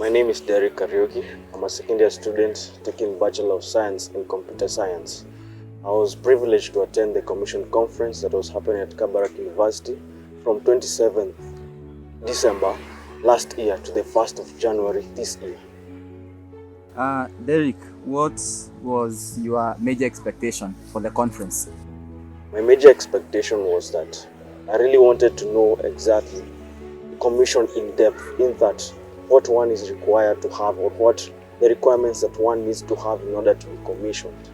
My name is Derek Karaoke. I'm a second year student taking Bachelor of Science in Computer Science. I was privileged to attend the Commission Conference that was happening at Kabarak University from 27th December last year to the 1st of January this year. Derek, what was your major expectation for the conference? My major expectation was that I really wanted to know exactly the Commission in depth, in that what one is required to have or what the requirements that one needs to have in order to be commissioned.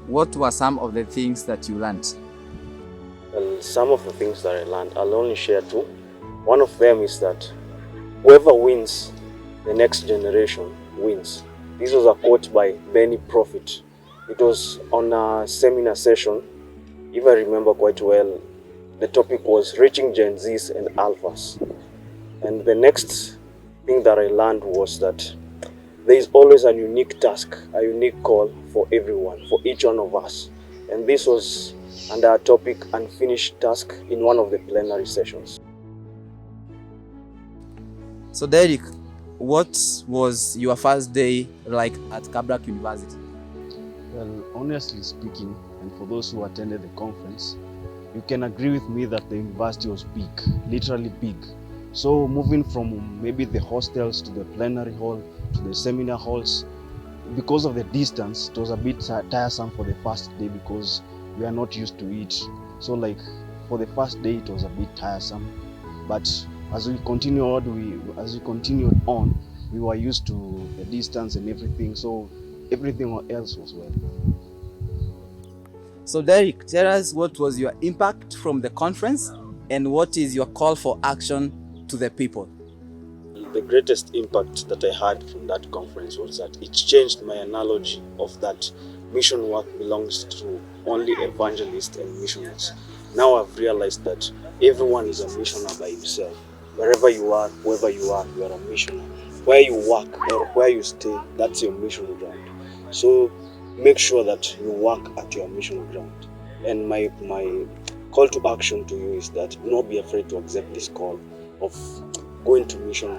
What were some of the things that you learned? Well, some of the things that I learned, I'll only share two. One of them is that whoever wins the next generation wins. This was a quote by Benny Prophet. It was on a seminar session. If I remember quite well, the topic was reaching Gen Zs and Alphas. And the next thing that I learned was that there is always a unique task, a unique call for everyone, for each one of us. And this was under a topic unfinished task in one of the plenary sessions. So Derek, what was your first day like at Kabarak University? Well, honestly speaking, and for those who attended the conference, you can agree with me that the university was big, literally big. So moving from maybe the hostels to the plenary hall to the seminar halls, because of the distance, it was a bit tiresome for the first day because we are not used to it. So like for the first day, it was a bit tiresome. But as we continued on, we were used to the distance and everything. So everything else was well. So Derek, tell us what was your impact from the conference and what is your call for action to the people? The greatest impact that I had from that conference was that it changed my analogy of that mission work belongs to only evangelists and missionaries. Now I've realized that everyone is a missioner by himself. Wherever you are, whoever you are a missioner. Where you work or where you stay, that's your mission ground. So make sure that you work at your mission ground. And my call to action to you is that do not be afraid to accept this call of going to mission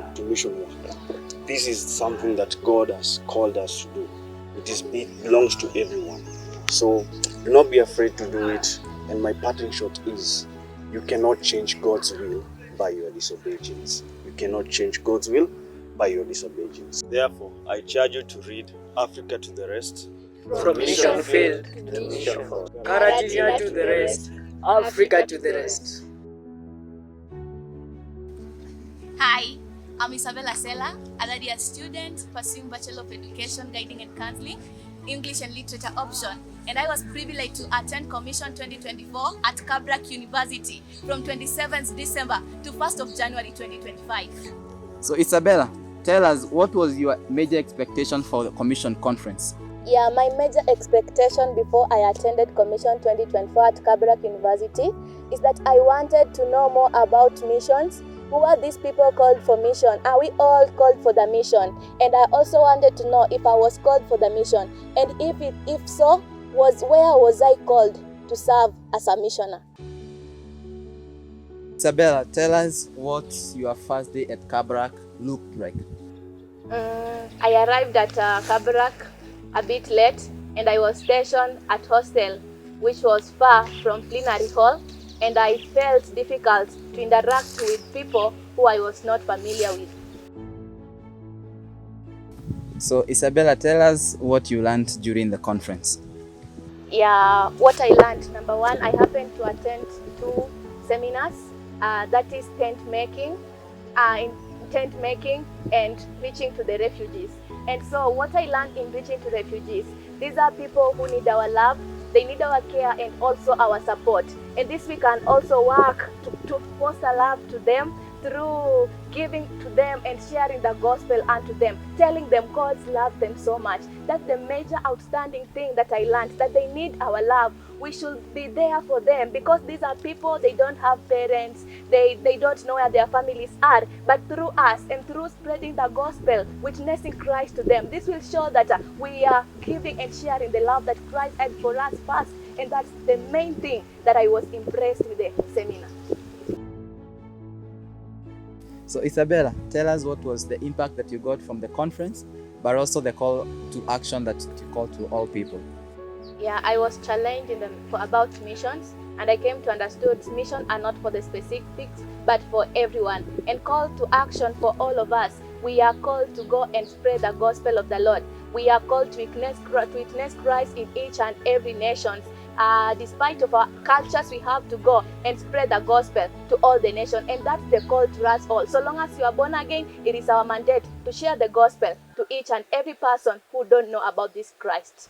work. This is something that God has called us to do. It belongs to everyone. So do not be afraid to do it. And my parting shot is, you cannot change God's will by your disobedience. You cannot change God's will by your disobedience. Therefore, I charge you to read Africa to the Rest. From mission field to mission hall. Caribbean to the rest, Africa to the rest. Hi, I'm Isabella Sela, a third-year student pursuing Bachelor of Education, Guiding and Counseling, English and Literature option, and I was privileged to attend Commission 2024 at Kabarak University from 27th December to 1st of January 2025. So Isabella, tell us what was your major expectation for the Commission conference? Yeah, my major expectation before I attended Commission 2024 at Kabarak University is that I wanted to know more about missions. Who are these people called for mission? Are we all called for the mission? And I also wanted to know if I was called for the mission. And if so, where was I called to serve as a missioner? Isabella, tell us what your first day at Kabarak looked like. I arrived at Kabarak a bit late, and I was stationed at hostel, which was far from plenary hall, and I felt difficult to interact with people who I was not familiar with. So Isabella, tell us what you learned during the conference. Yeah, what I learned, number one, I happened to attend 2 seminars, that is tent making and reaching to the refugees. And so what I learned in reaching to refugees, these are people who need our love, they need our care and also our support. And this we can also work to foster love to them through giving to them and sharing the gospel unto them, telling them God loves them so much. That's the major outstanding thing that I learned, that they need our love. We should be there for them because these are people, they don't have parents, they don't know where their families are. But through us and through spreading the gospel, witnessing Christ to them, this will show that we are giving and sharing the love that Christ had for us first. And that's the main thing that I was impressed with the seminar. So Isabella, tell us what was the impact that you got from the conference, but also the call to action that you called to all people. Yeah, I was challenged about missions, and I came to understand missions are not for the specifics, but for everyone, and called to action for all of us. We are called to go and spread the gospel of the Lord. We are called to witness Christ in each and every nation. Despite of our cultures, we have to go and spread the gospel to all the nations, and that's the call to us all. So long as you are born again, it is our mandate to share the gospel to each and every person who don't know about this Christ.